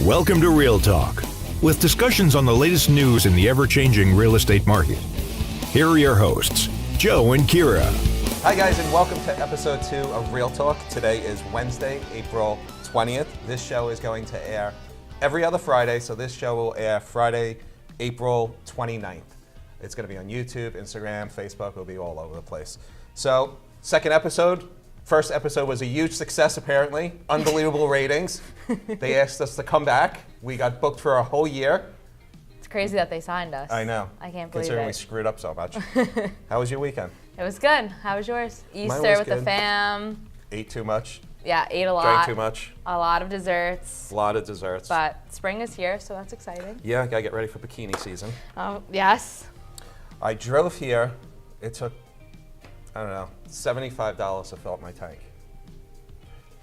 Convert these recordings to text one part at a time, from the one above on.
Welcome to Real Talk, with discussions on the latest news in the ever-changing real estate market. Here are your hosts, Joe and Keara. Hi guys, and welcome to episode 2 of Real Talk. Today is Wednesday, April 20th. This show is going to air every other Friday, so this show will air Friday, April 29th. It's going to be on YouTube, Instagram, Facebook. It'll be all over the place. So, second episode. First episode was a huge success, apparently. Unbelievable ratings. They asked us to come back. We got booked for a whole year. It's crazy that they signed us. I know. I can't believe Considering it. we screwed up so much. How was your weekend? It was good. How was yours? Easter was with good. the fam. Ate too much. Yeah, ate a lot. Drank too much. A lot of desserts. A lot of desserts. But spring is here, so that's exciting. Yeah, gotta get ready for bikini season. Yes. I drove here. It took, I don't know, $75 to fill up my tank.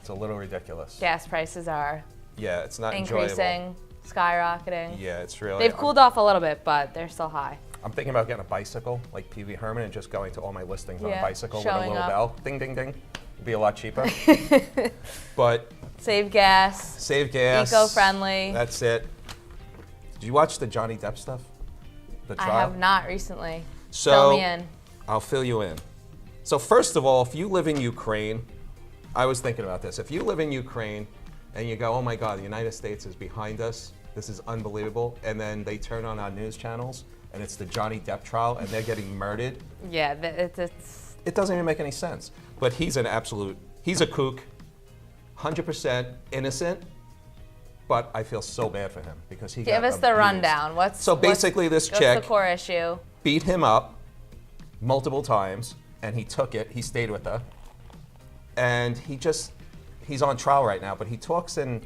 It's a little ridiculous. Gas prices are Yeah, it's not increasing, enjoyable. skyrocketing. Yeah, it's really. They've cooled off a little bit, but they're still high. I'm thinking about getting a bicycle, like Pee Wee Herman, and just going to all my listings on a Yeah, bicycle with a showing little up. bell. Ding, ding, ding. It'd be a lot cheaper. But Save gas. save gas. Eco-friendly. That's it. Did you watch the Johnny Depp stuff? The I trial? have not recently. So, Fill me in. I'll fill you in. So first of all, if you live in Ukraine, I was thinking about this. If you live in Ukraine and you go, oh my God, the United States is behind us, this is unbelievable, and then they turn on our news channels and it's the Johnny Depp trial and they're getting murdered, Yeah, it's it doesn't even make any sense. But he's a kook, 100% innocent, but I feel so bad for him because he give got us the abused. rundown. So basically this what's chick the core issue? beat him up multiple times, and he took it. He stayed with her, and he's on trial right now. But he talks in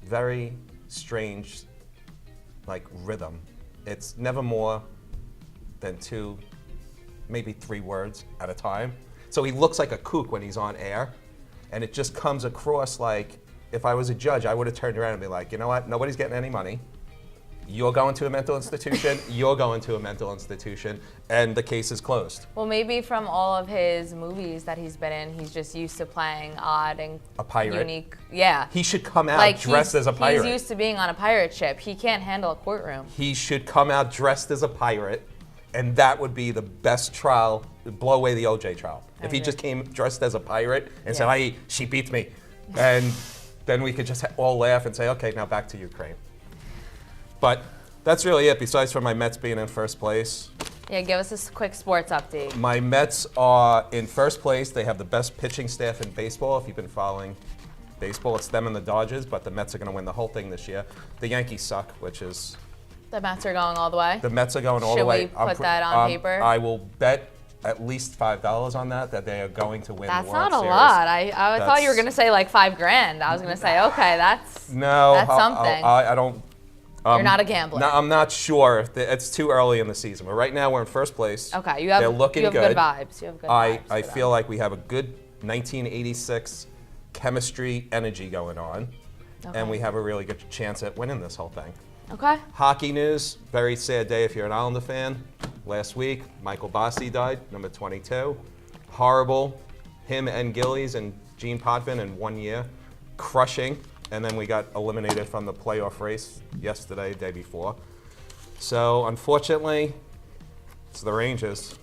very strange, like rhythm. It's never more than 2, maybe 3 words at a time. So he looks like a kook when he's on air, and it just comes across like if I was a judge, I would have turned around and be like, you know what? Nobody's getting any money. You're going to a mental institution, you're going to a mental institution, and the case is closed. Well, maybe from all of his movies that he's been in, he's just used to playing odd and A pirate. unique. Yeah. He should come out like dressed as a pirate. He's used to being on a pirate ship. He can't handle a courtroom. He should come out dressed as a pirate, and that would be the best trial, blow away the OJ trial. If he agree. just came dressed as a pirate and said, Yeah. hey, she beat me. And then we could just all laugh and say, okay, now back to Ukraine. But that's really it, besides for my Mets being in first place. Yeah, give us a quick sports update. My Mets are in first place. They have the best pitching staff in baseball. If you've been following baseball, it's them and the Dodgers, but the Mets are going to win the whole thing this year. The Yankees suck, which is... The Mets are going all the way. The Mets are going all the Should way. we put that on paper? I will bet at least $5 on that they are going to win That's the World not a Series. lot. I thought you were That's- going to say like $5,000. I was going to say, okay, that's No, That's something. I don't. you're not a gambler. No, I'm not sure. It's too early in the season. But right now we're in first place. Okay, you have They're looking you have good vibes. You have good vibes. I for feel them. like we have a good 1986 chemistry energy going on, Okay. and we have a really good chance at winning this whole thing. Okay. Hockey news, very sad day if you're an Islander fan. Last week, Michael Bossy died, number 22. Horrible. Him and Gillies and Gene Potvin in 1 year. Crushing. And then we got eliminated from the playoff race yesterday, day before. So, unfortunately, it's the Rangers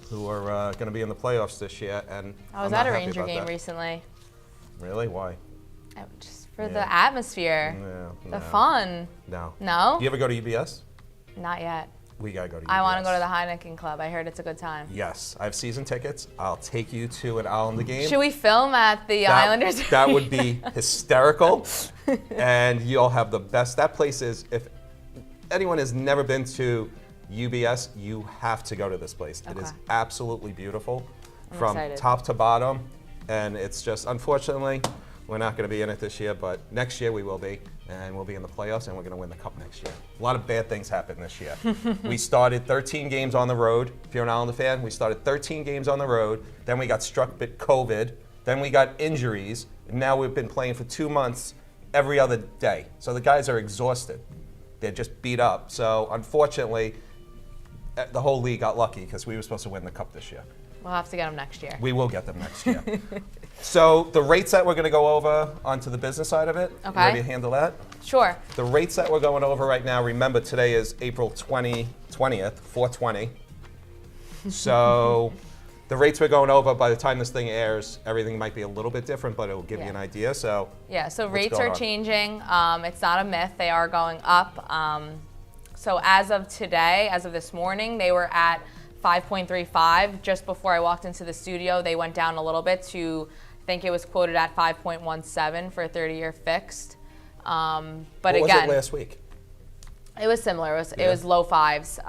who are going to be in the playoffs this year. And I was I'm at not a happy Ranger about game that. recently. Really? Why? Just for Yeah. the atmosphere, No, the no. fun. No. No? You ever go to UBS? Not yet. We got to go to UBS. I want to go to the Heineken Club. I heard it's a good time. Yes, I have season tickets. I'll take you to an Islander game. Should we film at the Islanders? That would be hysterical, and you'll have the best. That place is, if anyone has never been to UBS, you have to go to this place. It is Okay. absolutely beautiful I'm from excited. top to bottom, and it's just, unfortunately, we're not going to be in it this year, but next year we will be, and we'll be in the playoffs, and we're going to win the cup next year. A lot of bad things happened this year. We started 13 games on the road. If you're an Islander fan, we started 13 games on the road. Then we got struck with COVID. Then we got injuries. And now we've been playing for 2 months every other day. So the guys are exhausted. They're just beat up. So unfortunately, the whole league got lucky because we were supposed to win the cup this year. We'll have to get them next year. We will get them next year. So the rates that we're going to go over onto the business side of it. Okay. You ready to handle that? Sure. The rates that we're going over right now, remember today is April 20th, 4/20. So the rates we're going over, by the time this thing airs, everything might be a little bit different, but it will give you an idea. So yeah, so what's rates going are on? changing. It's not a myth. They are going up. So as of today, as of this morning, they were at 5.35. Just before I walked into the studio, they went down a little bit to, I think it was quoted at 5.17 for a 30-year fixed. But what again, was it last week? it was similar. It was low fives.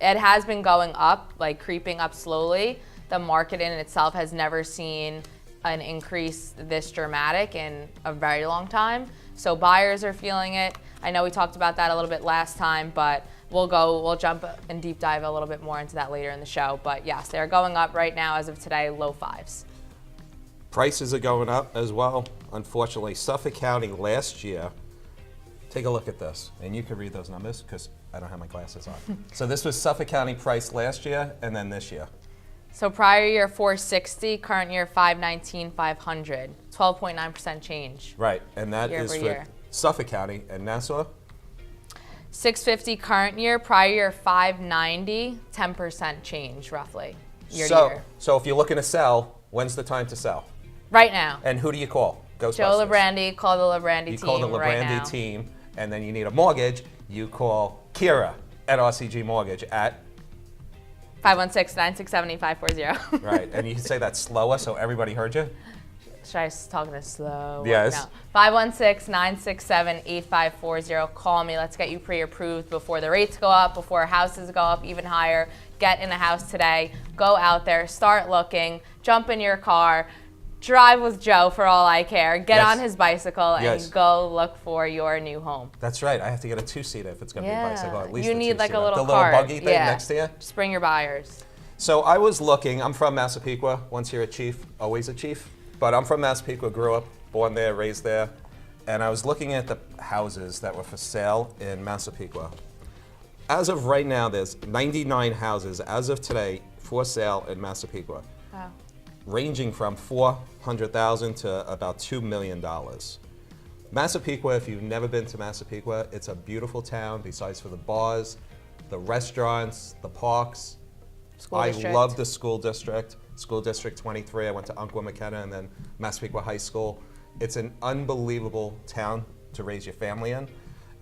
It has been going up, like creeping up slowly. The market in itself has never seen an increase this dramatic in a very long time. So buyers are feeling it. I know we talked about that a little bit last time, but we'll jump and deep dive a little bit more into that later in the show. But yes, they're going up right now as of today, low fives. Prices are going up as well. Unfortunately, Suffolk County last year, take a look at this, and you can read those numbers because I don't have my glasses on. So this was Suffolk County price last year and then this year. So prior year 460, current year 519, 500, 12.9% change. Right, and that Year is over for year. Suffolk County and Nassau. 650 current year, prior year 590, 10% change roughly year to year. So if you're looking to sell, when's the time to sell? Right now. And who do you call? Ghostbusters. Joe Labrandy, call the Labrandy team You call the right Labrandy now. team, and then you need a mortgage, you call Keara at RCG Mortgage at 516-967-8540. right, and you can say that slower so everybody heard you. Should I talk this slow? Yes. No. 516-967-8540. Call me. Let's get you pre-approved before the rates go up, before houses go up even higher. Get in a house today. Go out there. Start looking. Jump in your car. Drive with Joe for all I care. Get Yes. on his bicycle and Yes. go look for your new home. That's right. I have to get a two-seater if it's going to be a bicycle. At least You a need like a two-seater. little the cart. little buggy thing Yeah. next to you. Just bring your buyers. So I was looking. I'm from Massapequa. Once you're a chief, always a chief. But I'm from Massapequa. Grew up, born there, raised there, and I was looking at the houses that were for sale in Massapequa. As of right now, there's 99 houses as of today for sale in Massapequa, Wow. ranging from $400,000 to about $2 million. Massapequa, if you've never been to Massapequa, it's a beautiful town. Besides for the bars, the restaurants, the parks. School district. I love the school district. School District 23. I went to Umpqua McKenna and then Massapequa High School. It's an unbelievable town to raise your family in.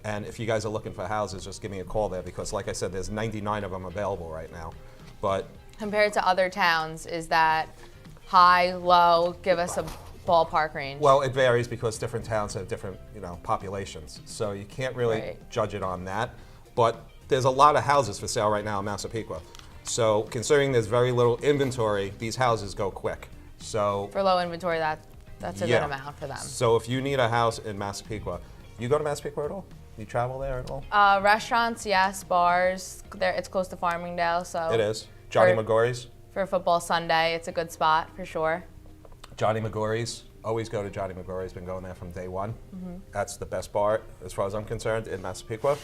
And if you guys are looking for houses, just give me a call there because, like I said, there's 99 of them available right now. But Compared to other towns, is that high, low? Give us a ballpark range. well, it varies because different towns have different, populations. So you can't really Right. judge it on that. But there's a lot of houses for sale right now in Massapequa. So considering there's very little inventory, these houses go quick. So For low inventory, that's a yeah. good amount for them. So if you need a house in Massapequa, you go to Massapequa at all? You travel there at all? Restaurants, yes. Bars. There, it's close to Farmingdale, so It is. Johnny For- McGorry's. for football Sunday, it's a good spot for sure. Johnny McGorry's. Always go to Johnny McGorry's. Been going there from day one. That's the best bar, as far as I'm concerned, in Massapequa.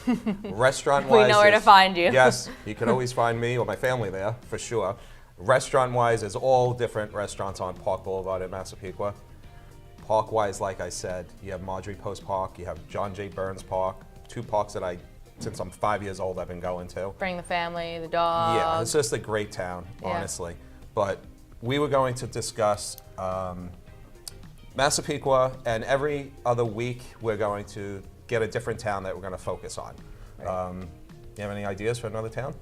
Restaurant-wise, We know where to find you. Yes, you can always find me or my family there for sure. Restaurant-wise, there's all different restaurants on Park Boulevard in Massapequa. Park-wise, like I said, you have Marjorie Post Park, you have John J. Burns Park, two parks that since I'm 5 years old, I've been going to. Bring the family, the dog. Yeah, it's just a great town, Yeah. honestly. But we were going to discuss Massapequa, and every other week we're going to get a different town that we're going to focus on. Right. You have any ideas for another town?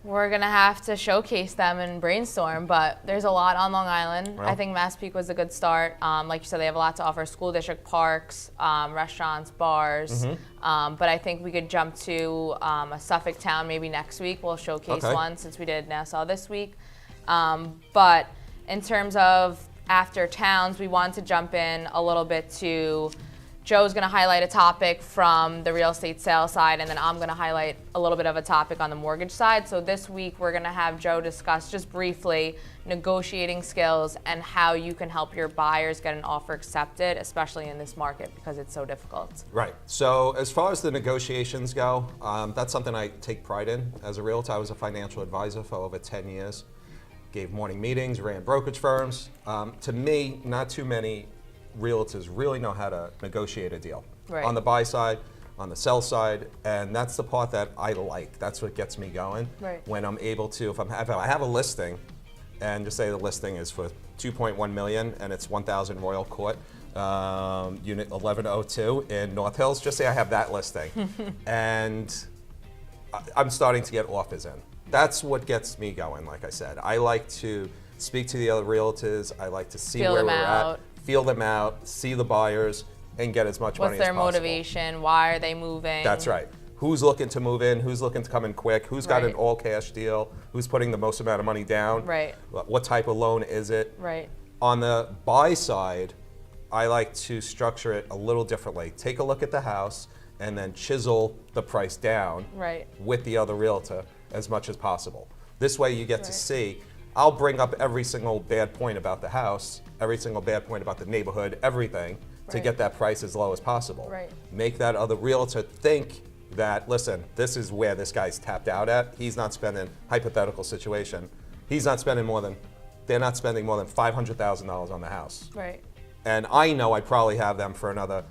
We're gonna have to showcase them and brainstorm, but there's a lot on Long Island. Well. I think Massapequa was a good start. Like you said, they have a lot to offer: school district, parks, restaurants, bars. But I think we could jump to a Suffolk town maybe next week. We'll showcase Okay. one since we did Nassau this week. But in terms of after towns, we want to jump in a little bit to. Joe's going to highlight a topic from the real estate sales side, and then I'm going to highlight a little bit of a topic on the mortgage side. So this week, we're going to have Joe discuss just briefly negotiating skills and how you can help your buyers get an offer accepted, especially in this market because it's so difficult. Right. So as far as the negotiations go, that's something I take pride in as a realtor. I was a financial advisor for over 10 years. gave morning meetings, ran brokerage firms. To me, not too many realtors really know how to negotiate a deal. Right. On the buy side, on the sell side, and that's the part that I like. That's what gets me going. Right. When I'm able to, if I have a listing, and just say the listing is for 2.1 million and it's 1000 Royal Court, unit 1102 in North Hills, just say I have that listing. And I'm starting to get offers in. That's what gets me going, like I said. I like to speak to the other realtors. I like to see where we're at, feel them out, see the buyers, and get as much money as possible. What's their motivation? Why are they moving? That's right. Who's looking to move in? Who's looking to come in quick? Who's got an all-cash deal? Who's putting the most amount of money down? Right. What type of loan is it? Right. On the buy side, I like to structure it a little differently. Take a look at the house and then chisel the price down with the other realtor as much as possible. This way you get to see, I'll bring up every single bad point about the house, every single bad point about the neighborhood, everything, to get that price as low as possible. Right. Make that other realtor think that, listen, this is where this guy's tapped out at. He's not spending, hypothetical situation, he's not spending more than, they're not spending more than $500,000 on the house. Right. And I know I probably have them for another,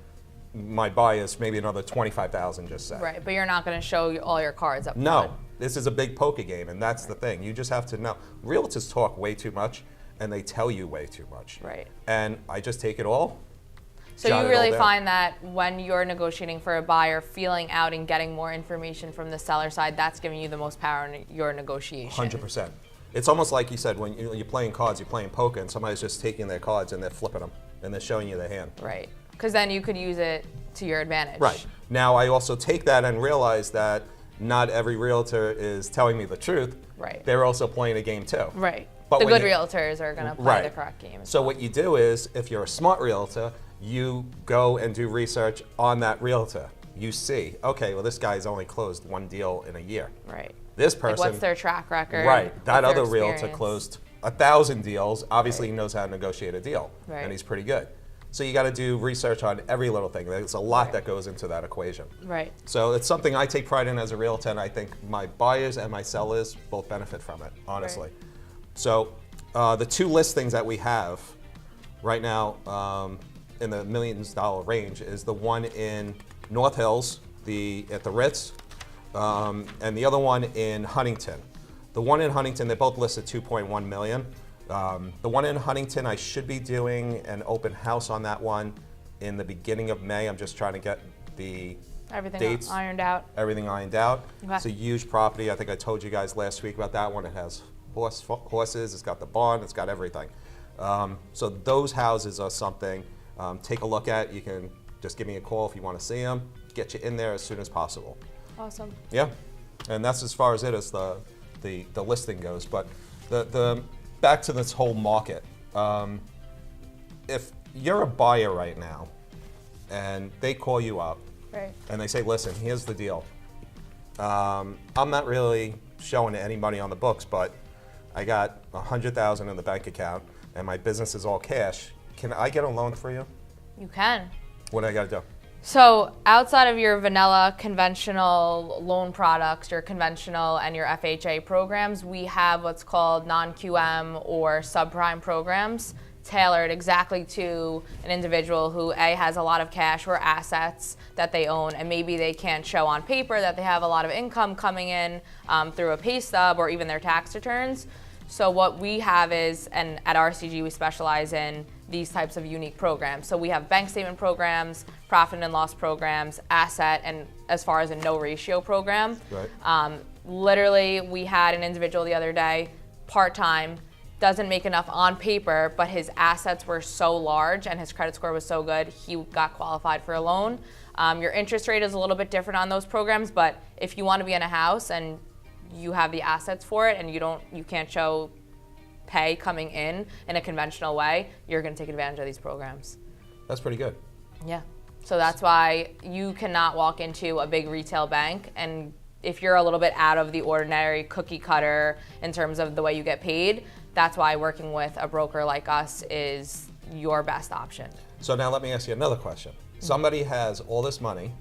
my bias, maybe another 25,000, just say. Right, but you're not going to show all your cards up front. No, this is a big poker game, and that's the thing. You just have to know. Realtors talk way too much, and they tell you way too much. Right. And I just take it all. So you really find that when you're negotiating for a buyer, feeling out and getting more information from the seller side, that's giving you the most power in your negotiation. 100%. It's almost like you said, when you're playing cards, you're playing poker, and somebody's just taking their cards and they're flipping them, and they're showing you their hand. Right. Because then you could use it to your advantage. Right. Now, I also take that and realize that not every realtor is telling me the truth. Right. They're also playing a game too. Right. But the good realtors are going to play the correct game. So what you do is, if you're a smart realtor, you go and do research on that realtor. You see, okay, well, this guy's only closed one deal in a year. Right. This person, like what's their track record? Right. That other experience? realtor closed 1,000 deals. Obviously, he knows how to negotiate a deal, and he's pretty good. So you got to do research on every little thing. There's a lot that goes into that equation. Right. So it's something I take pride in as a realtor, and I think my buyers and my sellers both benefit from it, honestly. Right. So the two listings that we have right now in the millions dollar range is the one in North Hills, at the Ritz, and the other one in Huntington. The one in Huntington, they both listed 2.1 million. The one in Huntington, I should be doing an open house on that one in the beginning of May. I'm just trying to get the dates ironed out. Everything ironed out. Okay. It's a huge property. I think I told you guys last week about that one. It has horses, it's got the barn, it's got everything. So those houses are something, take a look at. You can just give me a call if you want to see them. Get you in there as soon as possible. Awesome. Yeah, and that's as far as it is the listing goes. But the back to this whole market. If you're a buyer right now, and they call you up, and they say, "Listen, here's the deal. I'm not really showing any money on the books, but I got $100,000 in the bank account, and my business is all cash. Can I get a loan for you?" You can. What do I got to do? So outside of your vanilla conventional loan products, your conventional and your FHA programs, we have what's called non-QM or subprime programs tailored exactly to an individual who has a lot of cash or assets that they own, and maybe they can't show on paper that they have a lot of income coming in through a pay stub or even their tax returns. So what we have is, and at RCG we specialize in these types of unique programs. So we have bank statement programs, profit and loss programs, asset, and as far as a no ratio program. Right. Literally, we had an individual the other day, part-time, doesn't make enough on paper, but his assets were so large and his credit score was so good, he got qualified for a loan. Your interest rate is a little bit different on those programs, but if you want to be in a house and you have the assets for it and you can't show pay coming in a conventional way, you're going to take advantage of these programs. That's pretty good. Yeah. So that's why you cannot walk into a big retail bank, and if you're a little bit out of the ordinary cookie cutter in terms of the way you get paid, that's why working with a broker like us is your best option. So now let me ask you another question. Somebody has all this money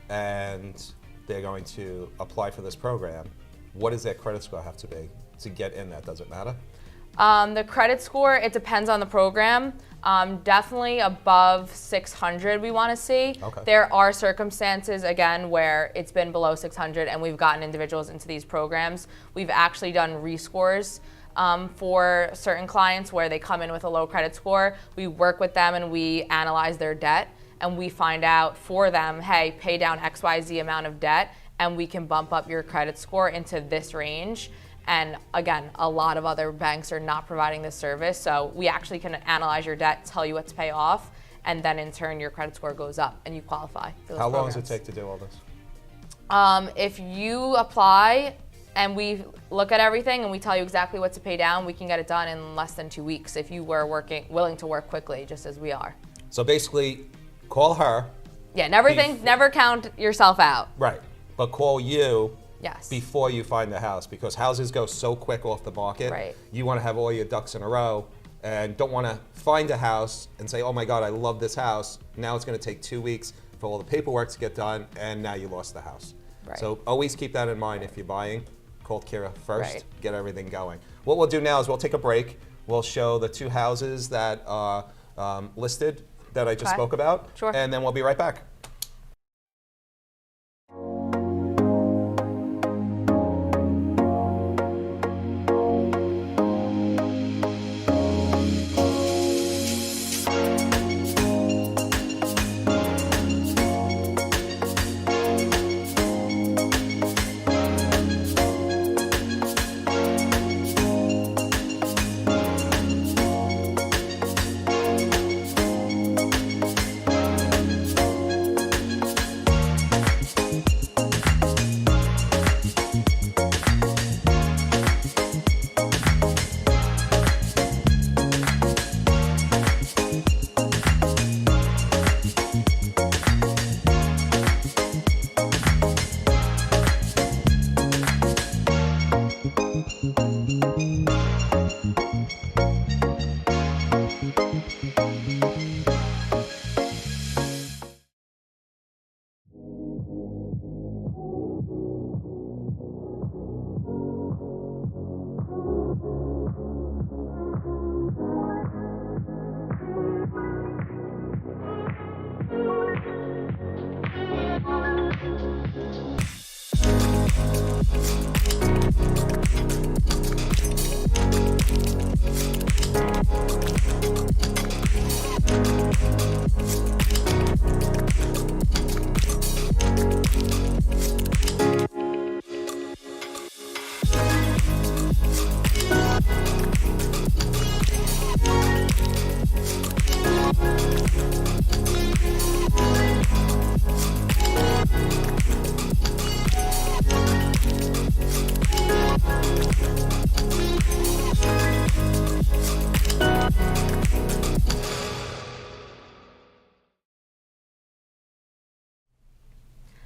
and they're going to apply for this program. What does their credit score have to be to get in that? Does it matter? The credit score, it depends on the program. Definitely above 600 we want to see. Okay. There are circumstances, again, where it's been below 600 and we've gotten individuals into these programs. We've actually done rescores for certain clients where they come in with a low credit score. We work with them and we analyze their debt and we find out for them, hey, pay down XYZ amount of debt and we can bump up your credit score into this range. And again, a lot of other banks are not providing this service. So we actually can analyze your debt, tell you what to pay off, and then in turn your credit score goes up and you qualify for those How long programs. does it take to do all this? If you apply and we look at everything and we tell you exactly what to pay down, we can get it done in less than 2 weeks if you were willing to work quickly, just as we are. So basically, call her. Yeah, never count yourself out. Right, but call you. Yes. Before you find the house, because houses go so quick off the market. Right. You want to have all your ducks in a row and don't want to find a house and say, oh my God, I love this house. Now it's going to take 2 weeks for all the paperwork to get done, and now you lost the house. Right. So always keep that in mind if you're buying. Call Keara first, Right. get everything going. What we'll do now is we'll take a break. We'll show the 2 houses that are listed that I just Okay. spoke about. Sure. And then we'll be right back.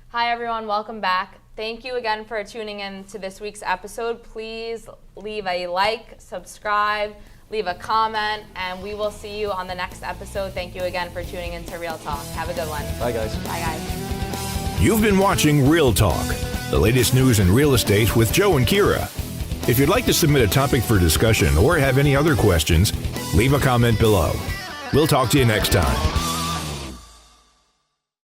Hi everyone, welcome back. Thank you again for tuning in to this week's episode. Please leave a like, subscribe, leave a comment, and we will see you on the next episode. Thank you again for tuning in to Real Talk. Have a good one. Bye, guys. Bye, guys. You've been watching Real Talk, the latest news in real estate with Joe and Keara. If you'd like to submit a topic for discussion or have any other questions, leave a comment below. We'll talk to you next time.